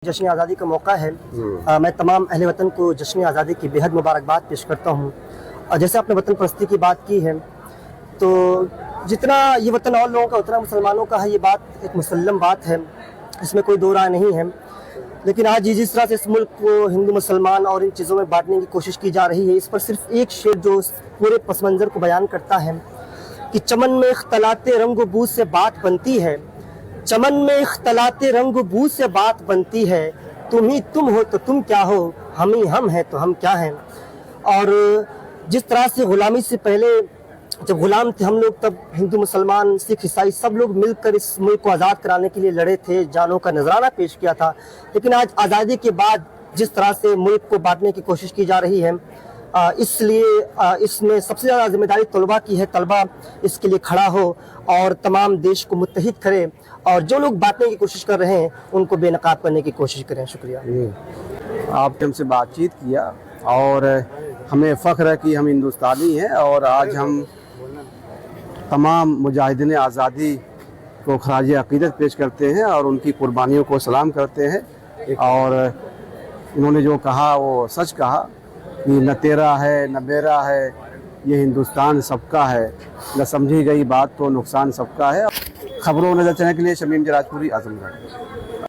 जश्न आज़ादी का मौका है। मैं तमाम अहले वतन को जश्न आज़ादी की बेहद मुबारकबाद पेश करता हूँ। और जैसे आपने वतन परस्ती की बात की है, तो जितना ये वतन और लोगों का उतना मुसलमानों का है, ये बात एक मुसल्लम बात है, इसमें कोई दो राय नहीं है। लेकिन आज जिस तरह से इस मुल्क को हिंदू मुसलमान और इन चीज़ों में बांटने की कोशिश की जा रही है, इस पर सिर्फ एक शेर जो पूरे पस मंज़र को बयान करता है कि चमन में इख्तलाते रंग बू से बात बनती है, चमन में इख्तलाते रंग बू से बात बनती है, तुम ही तुम हो तो तुम क्या हो, हम ही हम हैं तो हम क्या हैं। और जिस तरह से ग़ुलामी से पहले जब ग़ुलाम थे हम लोग, तब हिंदू मुसलमान सिख ईसाई सब लोग मिलकर इस मुल्क को आज़ाद कराने के लिए लड़े थे, जानों का नजराना पेश किया था। लेकिन आज आज़ादी के बाद जिस तरह से मुल्क को बांटने की कोशिश की जा रही है, इसलिए इसमें सबसे ज़्यादा जिम्मेदारी तलबा की है। तलबा इसके लिए खड़ा हो और तमाम देश को मुत्तहिद करे, और जो लोग बांटने की कोशिश कर रहे हैं उनको बेनकाब करने की कोशिश करें। शुक्रिया। आपने हमसे बातचीत किया और हमें फ़ख्र है कि हम हिंदुस्तानी हैं, और आज हम तमाम मुजाहिदीन आज़ादी को खराज अक़ीदत पेश करते हैं और उनकी कुर्बानियों को सलाम करते हैं। और उन्होंने जो कहा वो सच कहा कि न तेरा है न मेरा है, ये हिंदुस्तान सबका है, न समझी गई बात तो नुकसान सबका है। खबरों नजर चलने के लिए शमीम जराजपुरी, आजमगढ़।